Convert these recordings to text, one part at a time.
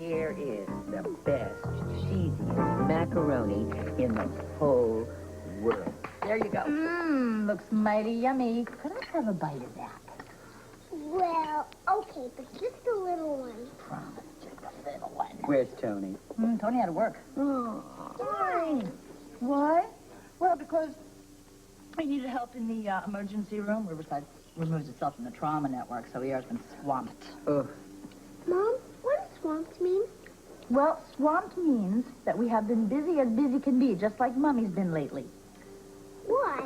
here is the best, cheesiest macaroni in the whole world. There you go. Looks mighty yummy. Could I have a bite of that? Well, okay, but just a little one. Promise, just a little one. Where's Tony? Tony had to work. Why? Why? Well, because he needed help in the emergency room. Riverside removes itself from the trauma network, so the air's been swamped. Oh. Mom, what does swamped mean? Well, swamped means that we have been busy as busy can be, just like Mummy's been lately. Why?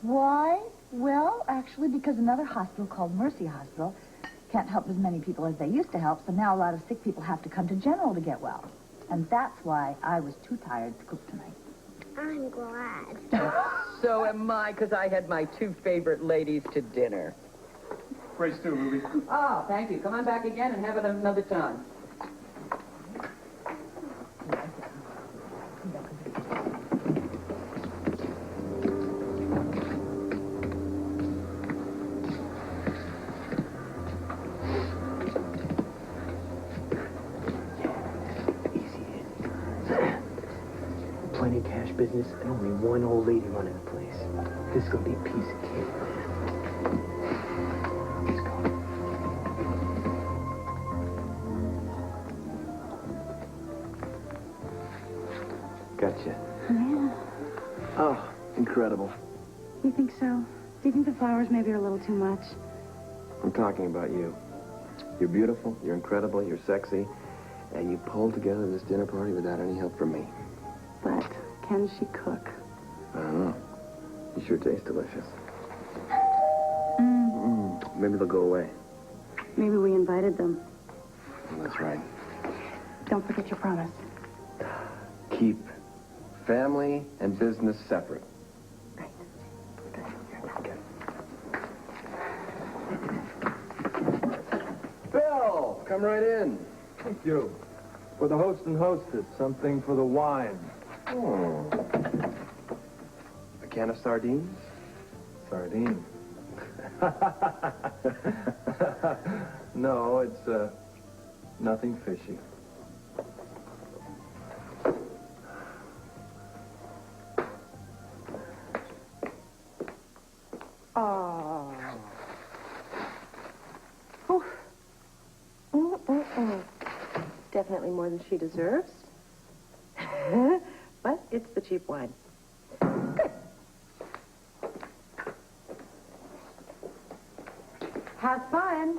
Why? Well, actually, because another hospital called Mercy Hospital can't help as many people as they used to help, so now a lot of sick people have to come to General to get well. And that's why I was too tired to cook tonight. I'm glad. So am I, because I had my two favorite ladies to dinner. Great stew, Ruby. Oh, thank you. Come on back again and have it another time. Plenty of cash business and only one old lady running the place. This is gonna be a piece of cake. Let's go. Gotcha. Yeah. Oh, incredible. You think so? Do you think the flowers maybe are a little too much? I'm talking about you. You're beautiful, you're incredible, you're sexy, and you pulled together this dinner party without any help from me. But can she cook? I don't know. You sure taste delicious. Maybe they'll go away. Maybe we invited them. That's right. Don't forget your promise. Keep family and business separate. Right. Okay. Bill, come right in. Thank you. For the host and hostess, something for the wine. Oh. A can of sardines? Sardine. No, it's, nothing fishy. Oh. Definitely more than she deserves. But it's the cheap wine. Good. Have fun.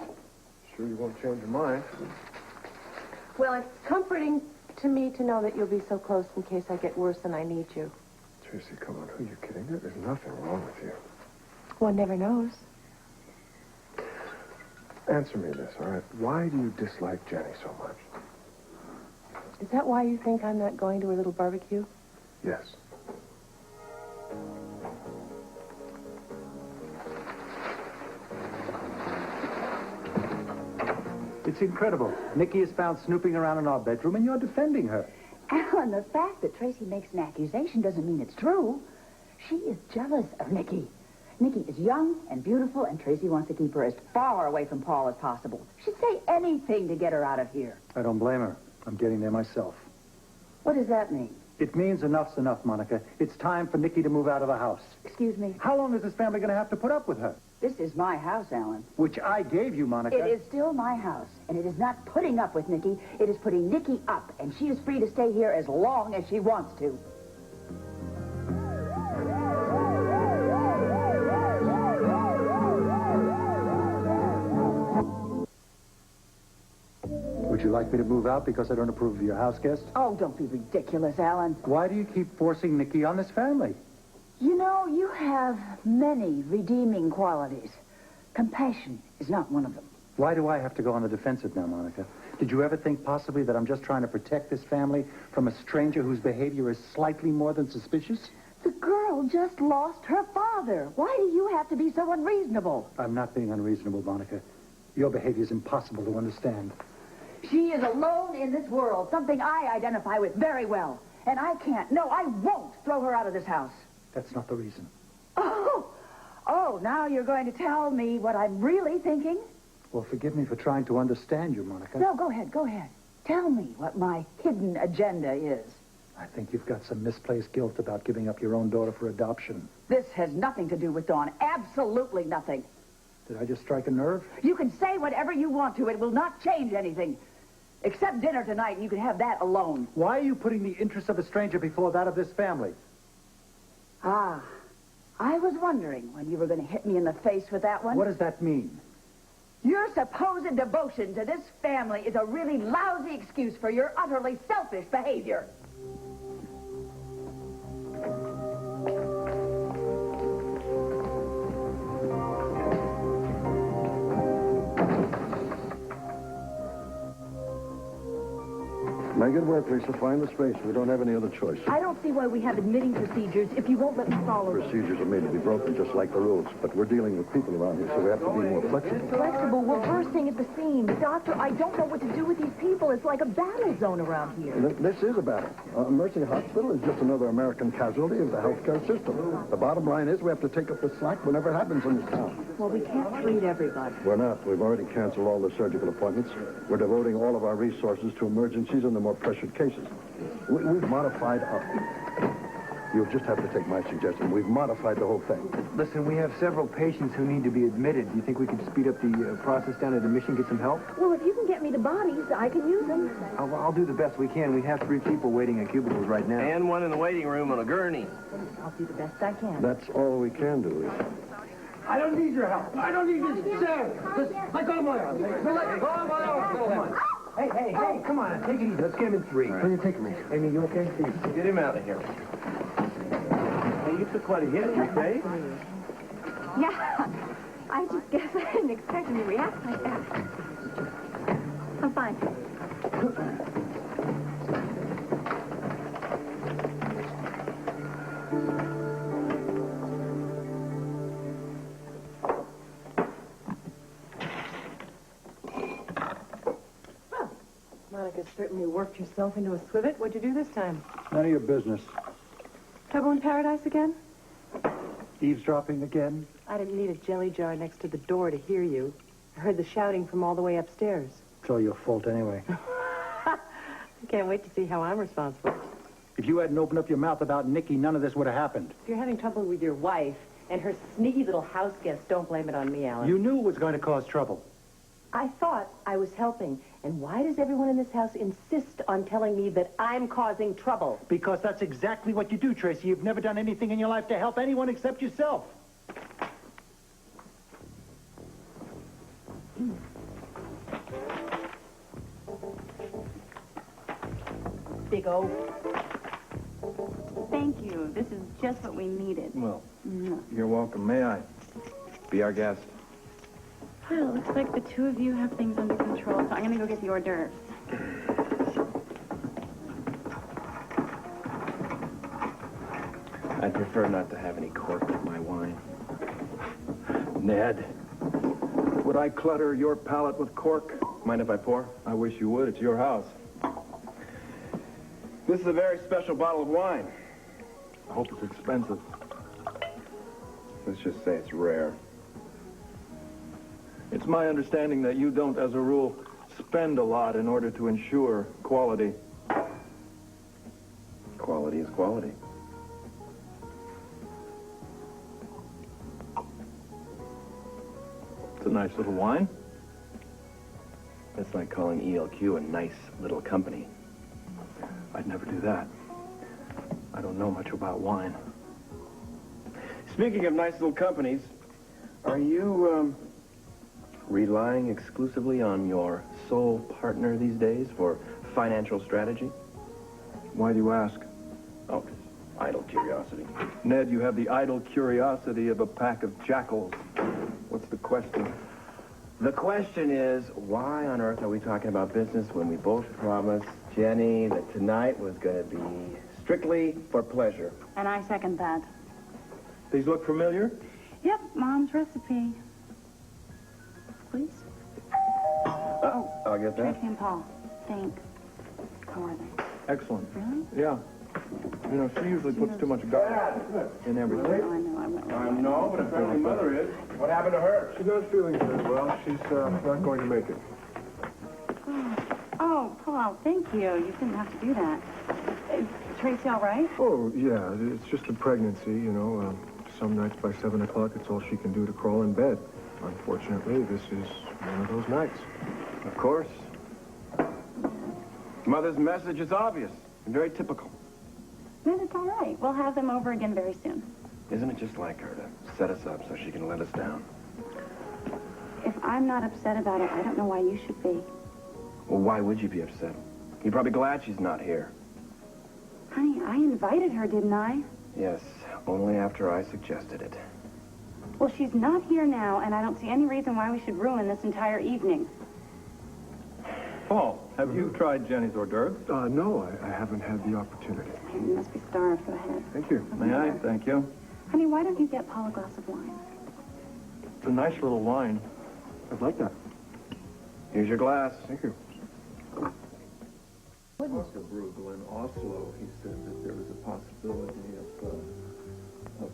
Sure you won't change your mind? Well, it's comforting to me to know that you'll be so close in case I get worse and I need you. Tracy, come on, who are you kidding? There's nothing wrong with you. One never knows. Answer me this, all right? Why do you dislike Jenny so much? Is that why you think I'm not going to her little barbecue? Yes. It's incredible. Nikki is found snooping around in our bedroom, and you're defending her. Alan, the fact that Tracy makes an accusation doesn't mean it's true. She is jealous of Nikki. Nikki is young and beautiful, and Tracy wants to keep her as far away from Paul as possible. She'd say anything to get her out of here. I don't blame her. I'm getting there myself. What does that mean? It means enough's enough, Monica. It's time for Nikki to move out of the house. Excuse me. How long is this family going to have to put up with her? This is my house, Alan. Which I gave you, Monica. It is still my house, and it is not putting up with Nikki. It is putting Nikki up, and she is free to stay here as long as she wants to. Would you like me to move out because I don't approve of your house guest? Oh, don't be ridiculous, Alan. Why do you keep forcing Nikki on this family? You know, you have many redeeming qualities. Compassion is not one of them. Why do I have to go on the defensive now, Monica? Did you ever think possibly that I'm just trying to protect this family from a stranger whose behavior is slightly more than suspicious? The girl just lost her father. Why do you have to be so unreasonable? I'm not being unreasonable, Monica. Your behavior is impossible to understand. She is alone in this world, something I identify with very well. And I can't, no, I won't throw her out of this house. That's not the reason. Oh, now you're going to tell me what I'm really thinking? Well, forgive me for trying to understand you, Monica. No, go ahead, go ahead. Tell me what my hidden agenda is. I think you've got some misplaced guilt about giving up your own daughter for adoption. This has nothing to do with Dawn. Absolutely nothing. Did I just strike a nerve? You can say whatever you want to. It will not change anything. Except dinner tonight, and you can have that alone. Why are you putting the interests of a stranger before that of this family? Ah, I was wondering when you were going to hit me in the face with that one. What does that mean? Your supposed devotion to this family is a really lousy excuse for your utterly selfish behavior. My good work, Lisa. Find the space. We don't have any other choice. I don't see why we have admitting procedures if you won't let me follow them. Procedures are made to be broken, just like the rules. But we're dealing with people around here, so we have to be more flexible. Flexible, we're bursting at the seams. Doctor, I don't know what to do with these people. It's like a battle zone around here. This is a battle. Mercy Hospital is just another American casualty of the healthcare system. The bottom line is we have to take up the slack whenever it happens in this town. Well, we can't treat everybody. We're not. We've already canceled all the surgical appointments. We're devoting all of our resources to emergencies and the more pressured cases. We've modified You'll just have to take my suggestion. We've modified the whole thing. Listen, we have several patients who need to be admitted. Do you think we could speed up the process down at admission, get some help? Well, if you can get me the bodies, I can use them. I'll do the best we can. We have 3 people waiting in cubicles right now. And one in the waiting room on a gurney. I'll do the best I can. That's all we can do, Lisa. I don't need your help. I don't need this. Let go of my arm. Let go of my arm. Hey, come on. Take it easy. Let's get him in 3. Where are you taking me? Amy, you okay? Get him out of here. Hey, you took quite a hit, okay? Yeah. I just guess I didn't expect him to react like that. I'm fine. Monica certainly worked yourself into a swivet. What'd you do this time? None of your business. Trouble in paradise again? Eavesdropping again? I didn't need a jelly jar next to the door to hear you. I heard the shouting from all the way upstairs. It's all your fault anyway. I can't wait to see how I'm responsible. If you hadn't opened up your mouth about Nikki, none of this would have happened. If you're having trouble with your wife and her sneaky little house guest, don't blame it on me, Alan. You knew it was going to cause trouble. I thought I was helping. And why does everyone in this house insist on telling me that I'm causing trouble? Because that's exactly what you do, Tracy. You've never done anything in your life to help anyone except yourself. Big O. Thank you. This is just what we needed. Well, you're welcome. May I? Be our guest. Well, looks like the two of you have things under control, so I'm going to go get the hors d'oeuvres. I'd prefer not to have any cork with my wine. Ned, would I clutter your palate with cork? Mind if I pour? I wish you would. It's your house. This is a very special bottle of wine. I hope it's expensive. Let's just say it's rare. It's my understanding that you don't, as a rule, spend a lot in order to ensure quality. Quality is quality. It's a nice little wine. It's like calling ELQ a nice little company. I'd never do that. I don't know much about wine. Speaking of nice little companies, are you, relying exclusively on your sole partner these days for financial strategy? Why do you ask? Oh, just idle curiosity. Ned, you have the idle curiosity of a pack of jackals. What's the question? The question is, why on earth are we talking about business when we both promised Jenny that tonight was going to be strictly for pleasure? And I second that. These look familiar? Yep, Mom's recipe. Please? I'll get that. Tracy and Paul. Thanks. How are they? Excellent. Really? Yeah. You know, she usually puts too much garlic in everything. I know, but apparently Mother is. What happened to her? She's not feeling good. Well, she's not going to make it. Oh, Paul, thank you. You didn't have to do that. Is Tracy all right? Oh, yeah, it's just a pregnancy, you know. Some nights by 7 o'clock, it's all she can do to crawl in bed. Unfortunately, this is one of those nights. Of course. Mother's message is obvious and very typical. No, that's all right. We'll have them over again very soon. Isn't it just like her to set us up so she can let us down? If I'm not upset about it, I don't know why you should be. Well, why would you be upset? You're probably glad she's not here. Honey, I invited her, didn't I? Yes, only after I suggested it. Well, she's not here now, and I don't see any reason why we should ruin this entire evening. Paul, have you tried Jenny's hors d'oeuvres? No, I haven't had the opportunity. You must be starved. Go ahead. Thank you. May I? Thank you. Honey, why don't you get Paul a glass of wine? It's a nice little wine. I'd like that. Here's your glass. Thank you. Dr. Bruegel in Oslo, he said that there was a possibility of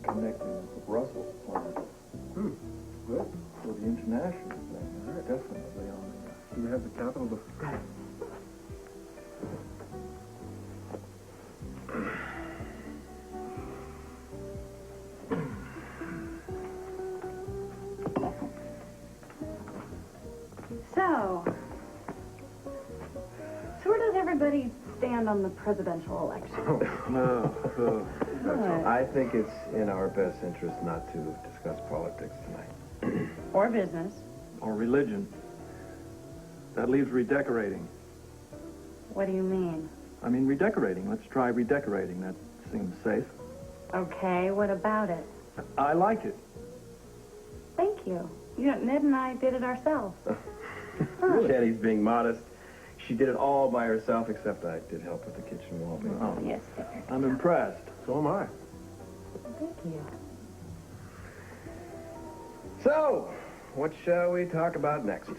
connecting with the Brussels plant. Good. For the international thing. They're definitely on the... Do we have the capital to... So where does everybody stand on the presidential election? I think it's in our best interest not to discuss politics tonight. Or business. Or religion. That leaves redecorating. What do you mean? I mean redecorating. Let's try redecorating. That seems safe. Okay, what about it? I like it. Thank you. You know, Ned and I did it ourselves. Jenny's being modest. She did it all by herself, except I did help with the kitchen wallpaper. Oh, Yes. I'm impressed. So am I. Thank you. So, what shall we talk about next?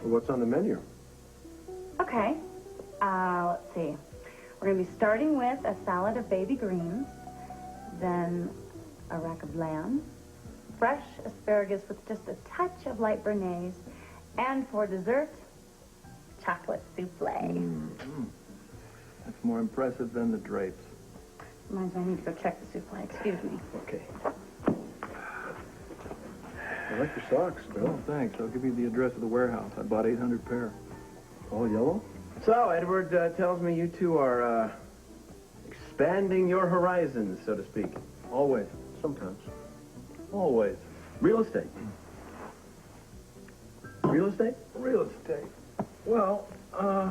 What's on the menu? Okay. Let's see. We're going to be starting with a salad of baby greens, then a rack of lamb, fresh asparagus with just a touch of light béarnaise, and for dessert, chocolate souffle. That's more impressive than the drapes. Reminds me, I need to go check the souffle. Excuse me. Okay. I like your socks, Bill. Oh, thanks. I'll give you the address of the warehouse. I bought 800 pair. All yellow? So, Edward tells me you two are expanding your horizons, so to speak. Always. Sometimes. Always. Real estate. Real estate? Real estate. Well,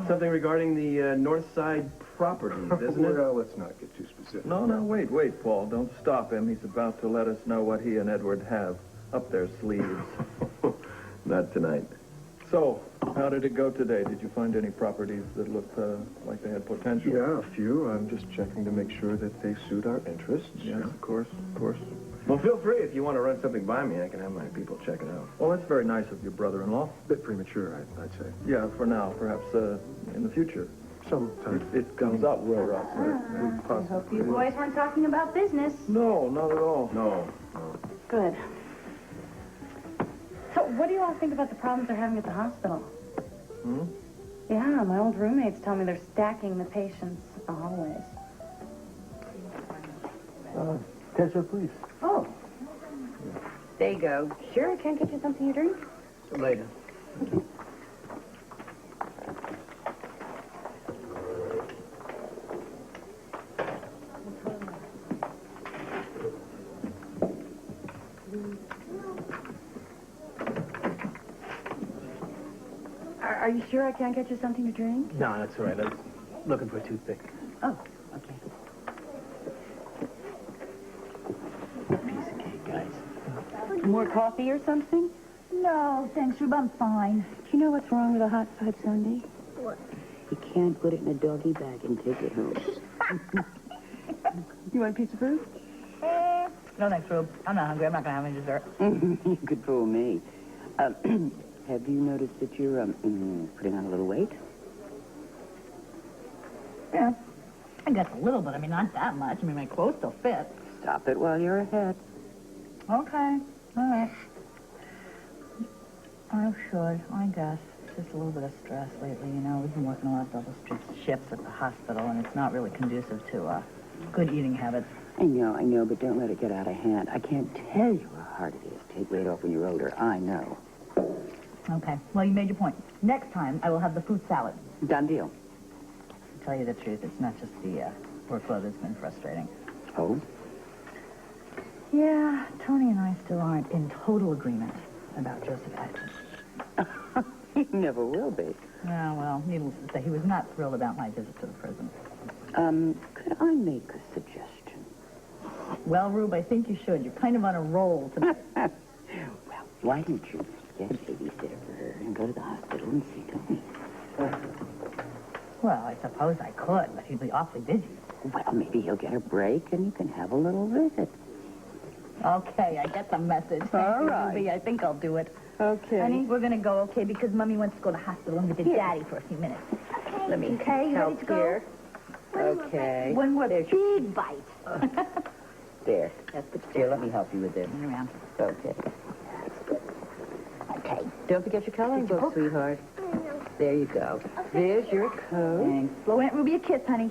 Something regarding the North Side properties, isn't it? Well, let's not get too specific. No, wait, Paul. Don't stop him. He's about to let us know what he and Edward have up their sleeves. Not tonight. So, how did it go today? Did you find any properties that looked like they had potential? Yeah, a few. I'm just checking to make sure that they suit our interests. Yes, of course. Well, feel free if you want to run something by me. I can have my people check it out. Well, that's very nice of your brother-in-law. A bit premature, I'd say. Yeah, for now. Perhaps in the future. Sometime. It comes up for us. I hope you boys weren't talking about business. No, not at all. No. Good. So, what do you all think about the problems they're having at the hospital? Hmm? Yeah, my old roommates tell me they're stacking the patients in the hallways. Ketchup, please. Oh. There you go. Sure, I can't get you something to drink? Later. Are you sure I can't get you something to drink? No, that's all right. I was looking for a toothpick. Oh, okay. Piece of cake, guys. More coffee or something? No, thanks, Rube. I'm fine. Do you know what's wrong with a hot fudge sundae? What? You can't put it in a doggy bag and take it home. You want a piece of fruit? No, thanks, Rube. I'm not hungry. I'm not going to have any dessert. You could fool me. Have you noticed that you're putting on a little weight? Yeah, I guess a little, but I mean, not that much. I mean, my clothes still fit. Stop it while you're ahead. Okay, all right. I should, I guess. Just a little bit of stress lately, you know. We've been working a lot of double shifts at the hospital, and it's not really conducive to good eating habits. I know, but don't let it get out of hand. I can't tell you how hard it is to take weight off when you're older. I know. Okay, well, you made your point. Next time, I will have the fruit salad. Done deal. To tell you the truth, it's not just the workload that's been frustrating. Oh? Yeah, Tony and I still aren't in total agreement about Joseph Atkins. You never will be. Yeah, well, needless to say, he was not thrilled about my visit to the prison. Could I make a suggestion? Well, Rube, I think you should. You're kind of on a roll tonight. Well, why don't you get a babysitter for her and go to the hospital and see Tony? Well, I suppose I could, but he'd be awfully busy. Well, maybe he'll get a break and you can have a little visit. Okay, I get the message. All right. Ruby. I think I'll do it. Okay. Honey, we're going to go, okay, because Mommy wants to go to the hospital and visit Daddy for a few minutes. Let me help to go? Here. Okay. One more big bite. There. That's good. Here, let me help you with this. Turn around. Okay. Okay. Don't forget your coloring book, sweetheart. There you go. There's your coat. Thanks. Blow Aunt Ruby a kiss, honey.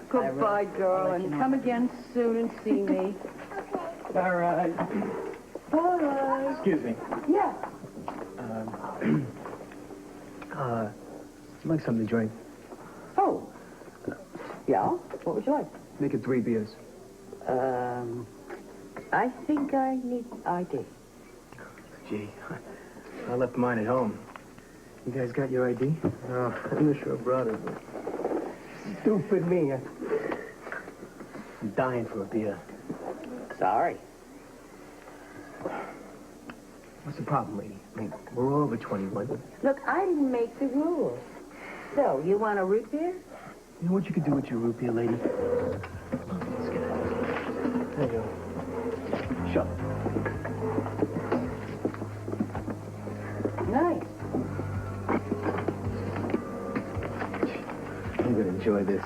Goodbye, darling. Come again soon and see me. All right. Bye. Excuse me. Yeah. Like something to drink. Oh. Yeah? What would you like? Make it 3 beers. I think I need ID. Gee, I left mine at home. You guys got your ID? No, I'm not sure I brought it, but... Stupid me. I'm dying for a beer. Sorry. What's the problem, lady? I mean, we're all over 21. Look, I didn't make the rules. So, you want a root beer? You know what you could do with your root beer, lady? Let's get out of here. There you go. Shut up. Nice. I'm gonna enjoy this.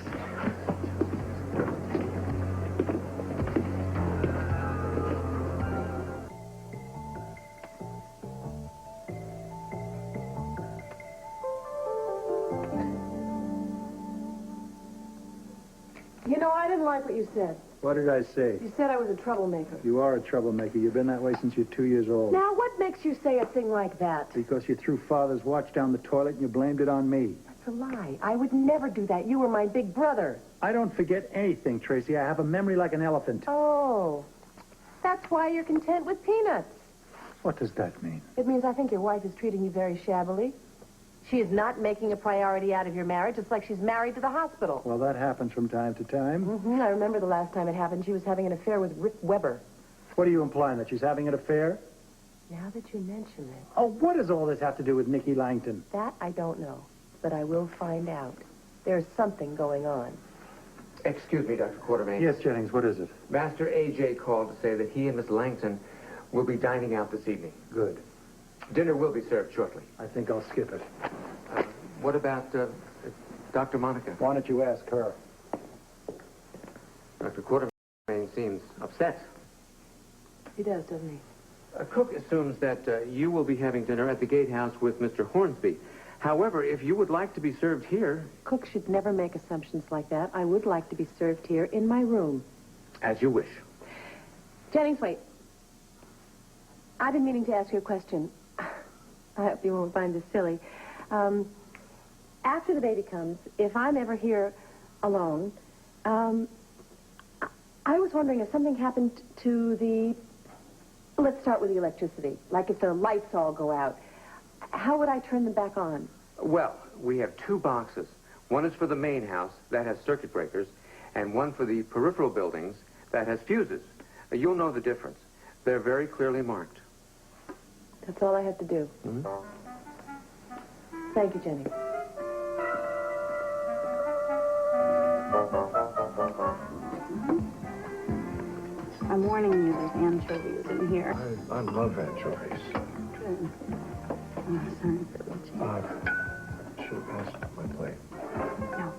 You know, I didn't like what you said. What did I say? You said I was a troublemaker. You are a troublemaker. You've been that way since you're 2 years old. Now, what makes you say a thing like that? Because you threw Father's watch down the toilet and you blamed it on me. That's a lie. I would never do that. You were my big brother. I don't forget anything, Tracy. I have a memory like an elephant. Oh. That's why you're content with peanuts. What does that mean? It means I think your wife is treating you very shabbily. She is not making a priority out of your marriage. It's like she's married to the hospital. Well, that happens from time to time. I remember the last time it happened. She was having an affair with Rick Weber. What are you implying, that she's having an affair? Now that you mention it. Oh, what does all this have to do with Nikki Langton? That I don't know. But I will find out. There's something going on. Excuse me, Dr. Quartermain. Yes, Jennings, what is it? Master A.J. called to say that he and Miss Langton will be dining out this evening. Good. Dinner will be served shortly. I think I'll skip it. What about Dr. Monica? Why don't you ask her? Dr. Quartermain seems upset. He does, doesn't he? Cook assumes that you will be having dinner at the Gatehouse with Mr. Hornsby. However, if you would like to be served here... Cook should never make assumptions like that. I would like to be served here in my room. As you wish. Jennings, wait. I've been meaning to ask you a question. I hope you won't find this silly. After the baby comes, if I'm ever here alone, I was wondering if something happened to the... Let's start with the electricity. Like if the lights all go out. How would I turn them back on? Well, we have 2 boxes. One is for the main house, that has circuit breakers, and one for the peripheral buildings, that has fuses. You'll know the difference. They're very clearly marked. That's all I have to do. Mm-hmm. Thank you, Jenny. I'm warning you, there's anchovies in here. I love anchovies. Good. Oh, sorry for the change. Should have passed my plate. No,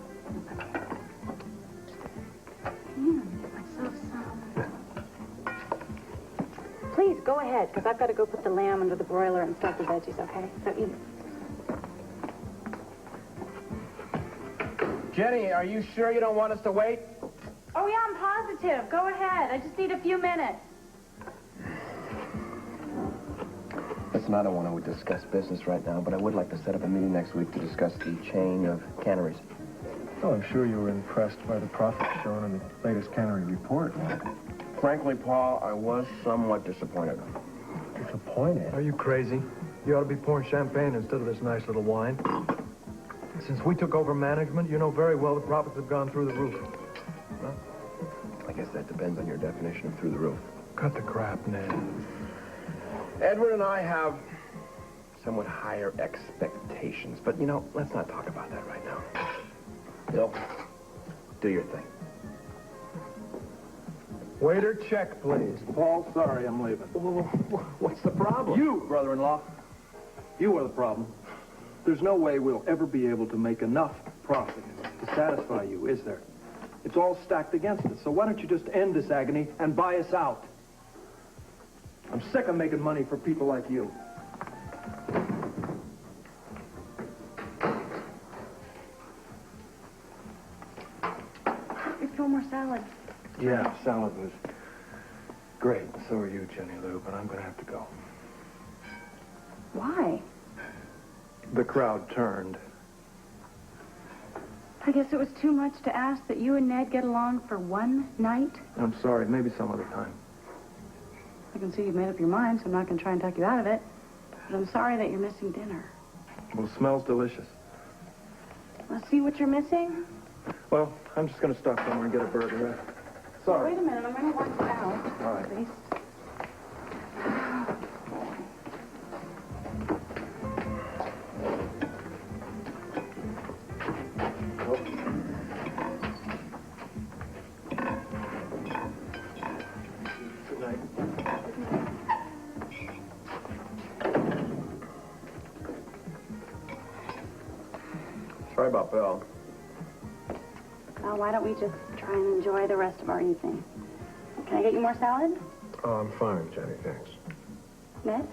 ahead, because I've got to go put the lamb under the broiler and start the veggies, okay? So eat. Jenny, are you sure you don't want us to wait? Oh, yeah, I'm positive. Go ahead. I just need a few minutes. Listen, I don't want to discuss business right now, but I would like to set up a meeting next week to discuss the chain of canneries. Oh, I'm sure you were impressed by the profits shown in the latest cannery report. Frankly, Paul, I was somewhat disappointed. Disappointed? Are you crazy? You ought to be pouring champagne instead of this nice little wine. Since we took over management, you know very well the profits have gone through the roof. Well, I guess that depends on your definition of through the roof. Cut the crap, Ned. Edward and I have somewhat higher expectations, but, you know, let's not talk about that right now. Bill, do your thing. Waiter, check, please. Paul, sorry, I'm leaving. What's the problem? You, brother-in-law. You are the problem. There's no way we'll ever be able to make enough profit to satisfy you, is there? It's all stacked against us. So why don't you just end this agony and buy us out? I'm sick of making money for people like you. Here's one more salad. Yeah, salad was great. So are you, Jenny Lou, but I'm going to have to go. Why? The crowd turned. I guess it was too much to ask that you and Ned get along for one night. I'm sorry, maybe some other time. I can see you've made up your mind, so I'm not going to try and talk you out of it. But I'm sorry that you're missing dinner. Well, it smells delicious. Let's see what you're missing. Well, I'm just going to stop somewhere and get a burger. Sorry. Wait a minute, I'm going to want you out. All right. At least. Good night. Sorry about Bill. Well, why don't we just try and enjoy the rest of our evening? Can I get you more salad? Oh, I'm fine, Jenny, thanks. Ned?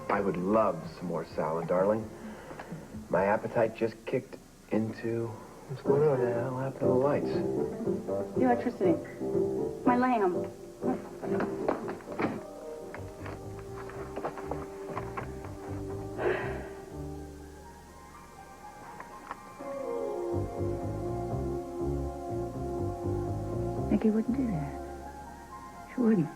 I would love some more salad, darling. My appetite just kicked into... What's going on? What happened to the lights? The electricity. My lamb. Nicky wouldn't do that. She wouldn't.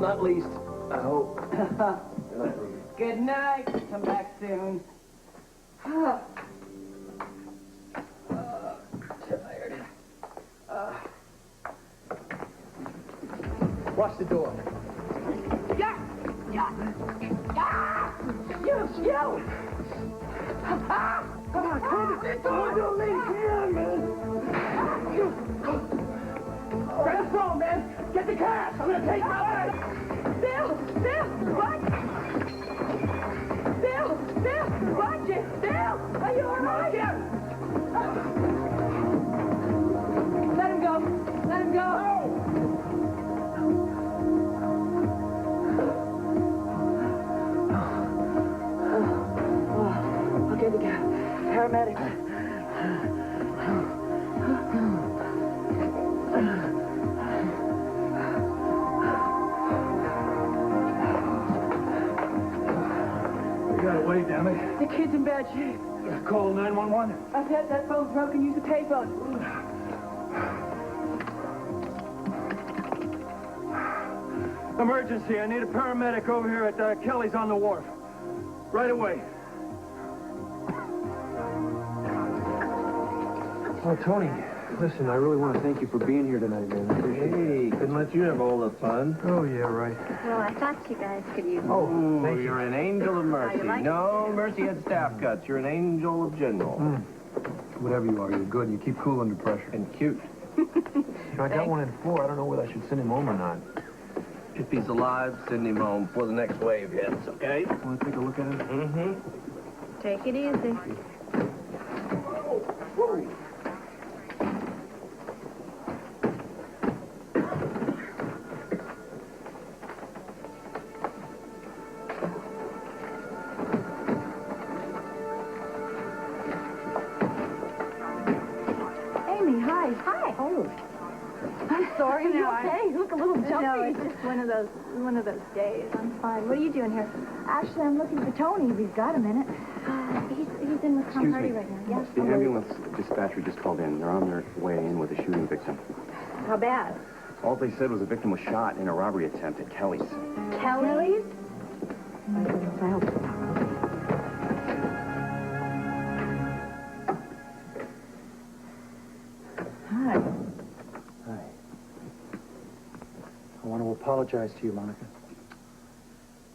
not least, I hope. Good night. Come back soon. Tired. Watch the door. Yeah! Yeah! Yeah! You! Come on, don't leave me on, man. Grab the phone, man. Get the cash. I'm gonna take my life. Bill! What? Bill! Watch it! Bill! Are you all right? Let him go. Let him go. Okay, the paramedics. We got away, damn it. The kid's in bad shape. Call 911. I said that phone's broken. Use the payphone. Emergency. I need a paramedic over here at Kelly's on the wharf. Right away. Oh, Tony, listen, I really want to thank you for being here tonight, man. I appreciate it. Hey, couldn't let you have all the fun. Oh, yeah, right. Well, I thought you guys could use Oh, Oh, thank you. you're an angel of mercy. you like No, Mercy had staff cuts. You're an angel of general. Whatever you are, you're good. You keep cool under pressure. And cute. You know, I got one in 4. I don't know whether I should send him home or not. If he's alive, send him home before the next wave hits, okay? Want to take a look at him? Mm-hmm. Take it easy. Amy, hi. Hi. Oh. I'm sorry. You okay? You look a little jumpy. No, it's just one of those days. I'm fine. What are you doing here? Actually, I'm looking for Tony. If he's got a minute. He's in with Tom Hardy right now. Yes. The ambulance dispatcher just called in. They're on their way in with a shooting victim. How bad? All they said was the victim was shot in a robbery attempt at Kelly's. Kelly's? Oh my goodness, I hope so. Hi. Hi. I want to apologize to you, Monica.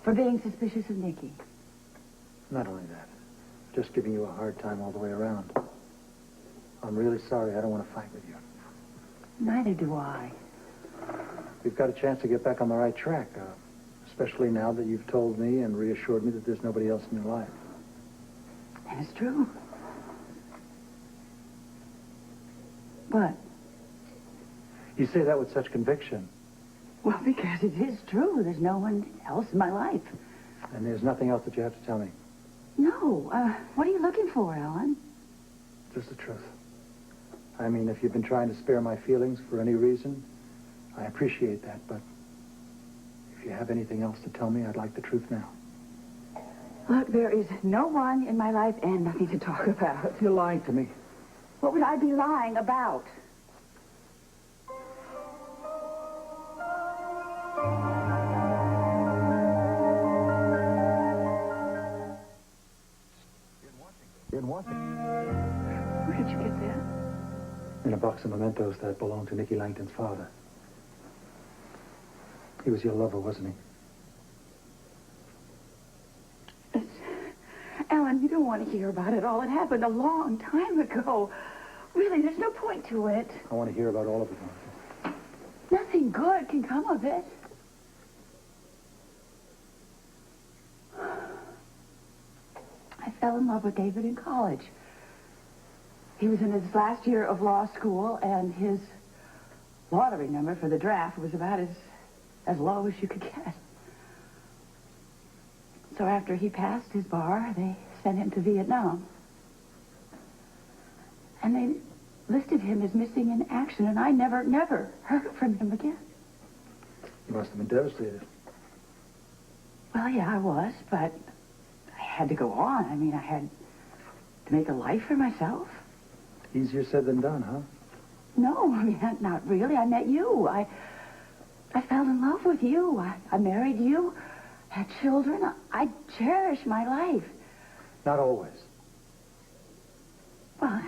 For being suspicious of Nicky. Not only that, just giving you a hard time all the way around. I'm really sorry. I don't want to fight with you. Neither do I. We've got a chance to get back on the right track, especially now that you've told me and reassured me that there's nobody else in your life. And it's true. What? You say that with such conviction, Well, because it is true. There's no one else in my life. and there's nothing else that you have to tell me. No. What are you looking for, Ellen? Just the truth. I mean, if you've been trying to spare my feelings for any reason, I appreciate that, but if you have anything else to tell me, I'd like the truth now. Look, there is no one in my life and nothing to talk about. You're lying to me. What would I be lying about? In Washington. Where did you get that? In a box of mementos that belonged to Nicky Langton's father. He was your lover, wasn't he? Ellen, you don't want to hear about it all. It happened a long time ago. Really, there's no point to it. I want to hear about all of it, Monica. Nothing good can come of it. I fell in love with David in college. He was in his last year of law school, and his lottery number for the draft was about as low as you could get. So after he passed his bar, they sent him to Vietnam. And they listed him as missing in action, and I never heard from him again. You must have been devastated. Well, yeah, I was, but I had to go on. I mean, I had to make a life for myself. Easier said than done, huh? No, I mean, not really. I met you. I I fell in love with you. I married you, had children. I cherish my life. Not always. Well,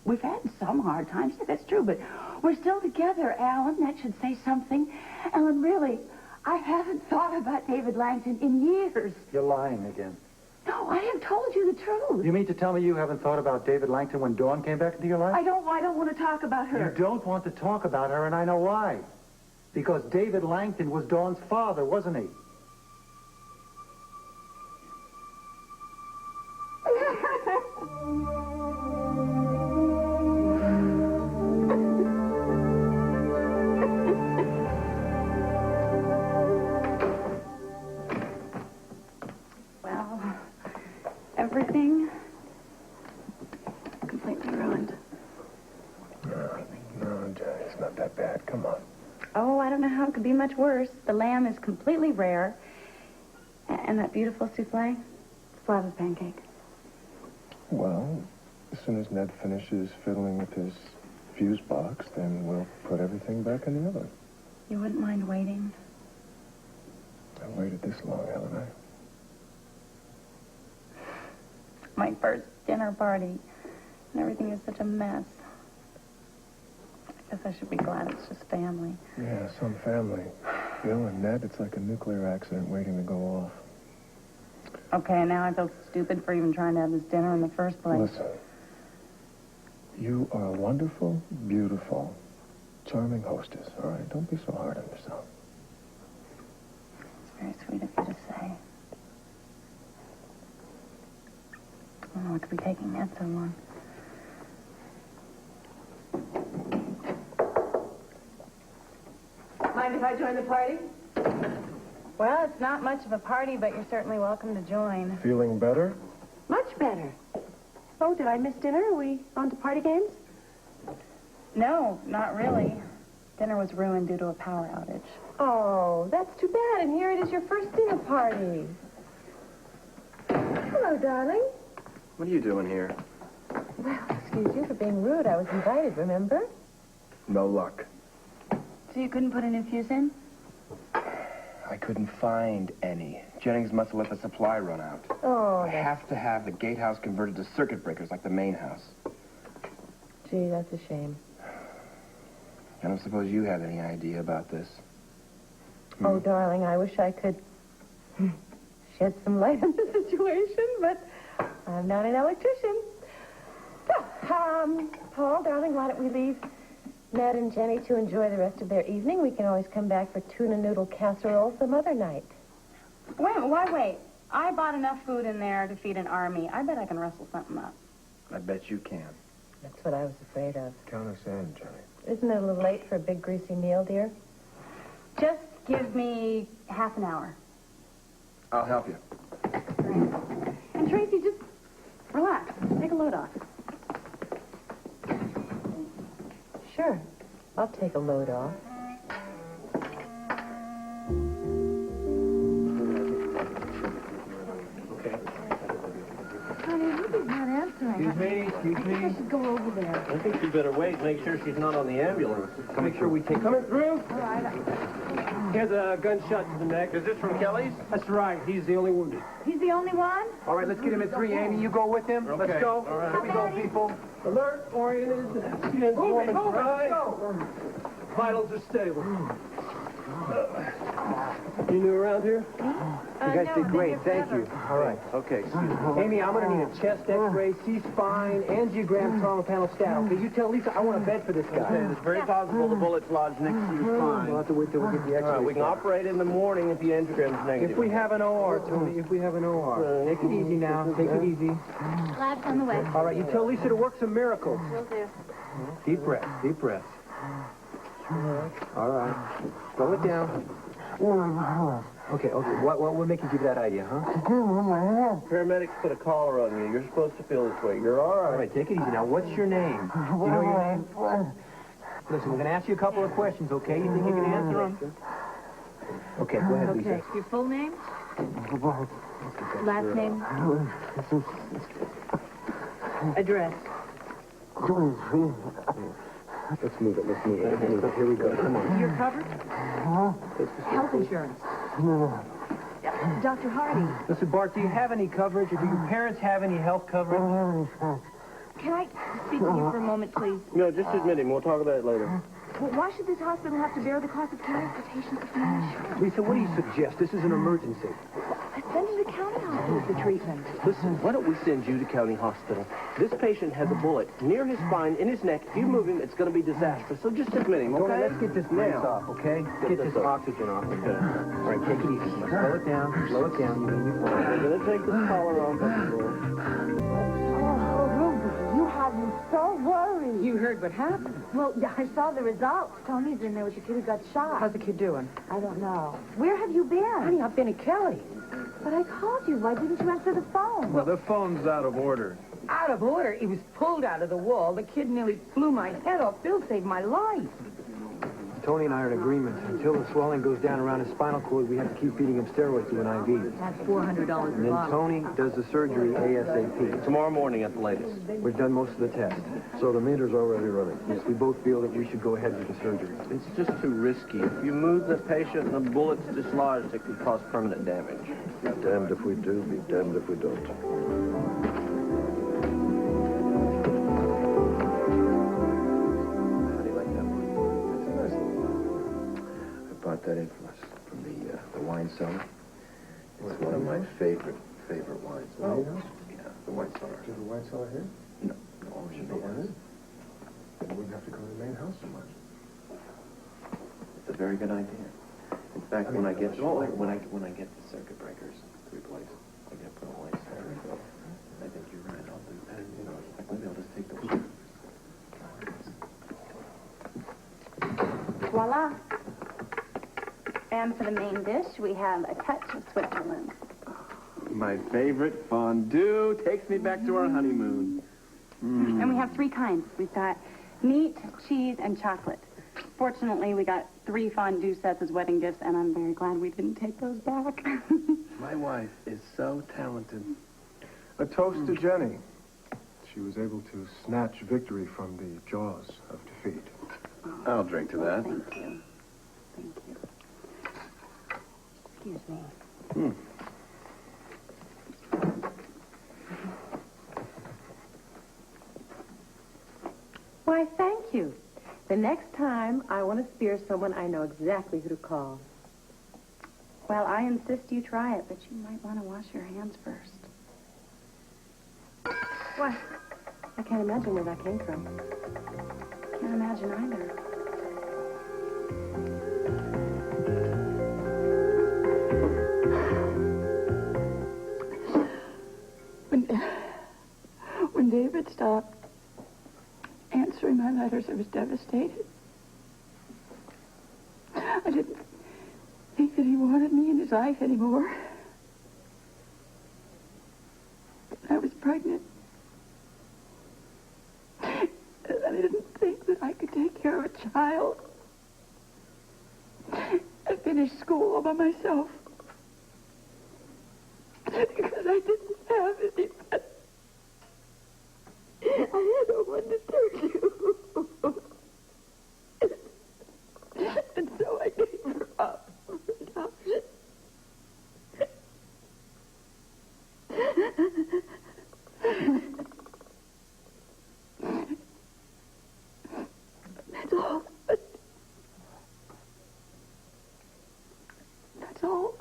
we've had some hard times, yeah, that's true, but we're still together, Alan. That should say something. Alan, really, I haven't thought about David Langton in years. You're lying again. No, I have told you the truth. You mean to tell me you haven't thought about David Langton when Dawn came back into your life? I don't want to talk about her. You don't want to talk about her, and I know why. Because David Langton was Dawn's father, wasn't he? Well, everything completely ruined. No, Jenny, it's not that bad. Come on. Oh, I don't know how it could be much worse. The lamb is completely rare. And that beautiful souffle, it's flat as a pancake. Well, as soon as Ned finishes fiddling with his fuse box, then we'll put everything back in the oven. You wouldn't mind waiting? I've waited this long, haven't I? My first dinner party, and everything is such a mess. I guess I should be glad it's just family. Yeah, some family. Bill and Ned, it's like a nuclear accident waiting to go off. Okay, now I feel stupid for even trying to have this dinner in the first place. Listen, you are a wonderful, beautiful, charming hostess, all right? Don't be so hard on yourself. It's very sweet of you to say. I don't know what could be taking Ned so long. Mind if I join the party? Well, it's not much of a party, but you're certainly welcome to join. Feeling better? Much better. Oh, did I miss dinner? Are we on to party games? No, not really. Dinner was ruined due to a power outage. Oh, that's too bad. And here it is, your first dinner party. Hello, darling. What are you doing here? Well, excuse you for being rude. I was invited, remember? No luck. So you couldn't put a new fuse in? I couldn't find any. Jennings must have let the supply run out. Oh, I have to have the gatehouse converted to circuit breakers like the main house. Gee, that's a shame. I don't suppose you have any idea about this. Oh, darling, I wish I could shed some light on the situation, but I'm not an electrician. So, Paul, darling, why don't we leave Ned and Jenny to enjoy the rest of their evening? We can always come back for tuna noodle casserole some other night. Wait, why wait? I bought enough food in there to feed an army. I bet I can rustle something up. I bet you can. That's what I was afraid of. Count us in, Jenny. Isn't it a little late for a big greasy meal, dear? Just give me half an hour. I'll help you. And Tracy, just relax. Take a load off. Sure. I'll take a load off. Honey, Libby's not answering. Excuse me. I should go over there. I think you better wait. Make sure she's not on the ambulance. Make sure we take... Coming through? All right. Here's a gunshot to the neck. Is this from Kelly's? That's right. He's the only wounded. He's the only one? All right, let's get him at 3. Amy, you go with him. Okay. Let's go. All right. Here we go, people. Alert, oriented, skins warm and dry. Vitals are stable. You new around here? You guys did great. Thank you. All right. Okay. Amy, I'm going to need a chest x-ray, C-spine, angiogram, trauma panel stat. Okay, you tell Lisa I want a bed for this guy. Okay, it's very possible the bullet's lodged next to your spine. We'll have to wait till we get the x-ray. All right, we can operate in the morning if the angiogram's negative. If we have an OR, Tony, if we have an OR. Take it easy now. Take it easy. Lab's on the way. All right, you tell Lisa to work some miracles. Will do. Deep breath, deep breath. All right. Slow it down. Okay. What would make you give that idea, huh? Paramedics put a collar on you. You're supposed to feel this way. You're all right. All right, take it easy now. What's your name? Do you know your name? Listen, we're going to ask you a couple of questions, okay? You think you can answer them? Okay, go ahead, Lisa. Okay. Your full name? Last name? Address? Let's move it. Let's move it. Let's move it. Here we go. Come on. You're covered? Health insurance. No. Dr. Hardy. Listen, Bart, do you have any coverage, or do your parents have any health coverage? Can I speak to you for a moment, please? No, just admit him. We'll talk about it later. Well, why should this hospital have to bear the cost of caring for patients with no insurance? Lisa, what do you suggest? This is an emergency. Send him to county hospital for treatment. Listen, why don't we send you to county hospital? This patient has a bullet near his spine, in his neck. If you move him, it's going to be disastrous. So just admit him, okay? Let's get this brace off, okay? Get this oxygen off, okay? All right, take it easy. Slow it down. Slow it down. You're going to be fine. We're going to take this collar off. You have me so worried. You heard what happened? Well, yeah, I saw the results. Tony's in there with the kid who got shot. How's the kid doing? I don't know. Where have you been? Honey, I've been at Kelly. But I called you. Why didn't you answer the phone? Well, the phone's out of order. Out of order. It was pulled out of the wall. The kid nearly blew my head off. Bill saved my life. Tony and I are in agreement. Until the swelling goes down around his spinal cord, we have to keep feeding him steroids through an IV. That's $400 And then Tony does the surgery ASAP. Tomorrow morning at the latest. We've done most of the tests. So the meter's already running. Yes, we both feel that we should go ahead with the surgery. It's just too risky. If you move the patient and the bullet's dislodged, it could cause permanent damage. Be damned if we do, be damned if we don't. How do you like that one? That's a nice one. I brought that in from the wine cellar. It's one of my favorite wines. Oh, yeah, the wine cellar. Is the wine cellar here? No, should be here. Then we wouldn't have to go to the main house so much. It's a very good idea. In fact, when I get the circuit breakers replaced, I get put away. I think you're right. I'll do that. You know, maybe I'll just take those. Voila. And for the main dish, we have a touch of Switzerland. My favorite fondue takes me back to our honeymoon. And we have 3 kinds. We've got meat, cheese, and chocolate. Fortunately, we got 3 fondue sets as wedding gifts, and I'm very glad we didn't take those back. My wife is so talented. A toast to Jenny. She was able to snatch victory from the jaws of defeat. I'll drink to that. Thank you. Thank you. Excuse me. Why, thank you. The next time I want to spear someone, I know exactly who to call. Well, I insist you try it, but you might want to wash your hands first. What? I can't imagine where that came from. Can't imagine either. When David stopped answering my letters, I was devastated. I didn't think that he wanted me in his life anymore. I was pregnant. And I didn't think that I could take care of a child. I finished school all by myself. Because I didn't have anybody. I had no one to turn to. And so I gave her up for adoption. That's all. That's all.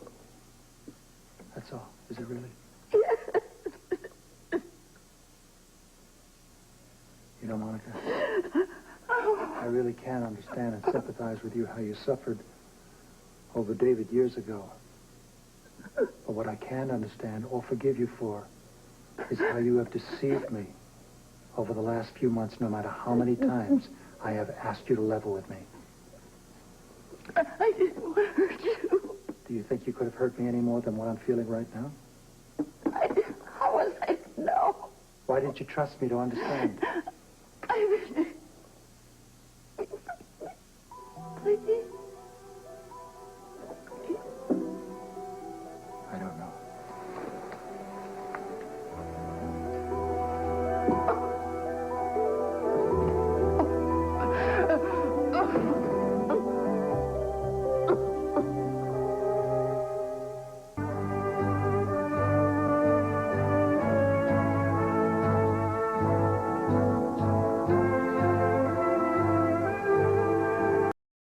That's all. Is it really? Yes. You know, Monica, I really can understand and sympathize with you how you suffered over David years ago. But what I can't understand or forgive you for is how you have deceived me over the last few months, no matter how many times I have asked you to level with me. I didn't want to hurt you. Do you think you could have hurt me any more than what I'm feeling right now? How was I to know? Why didn't you trust me to understand?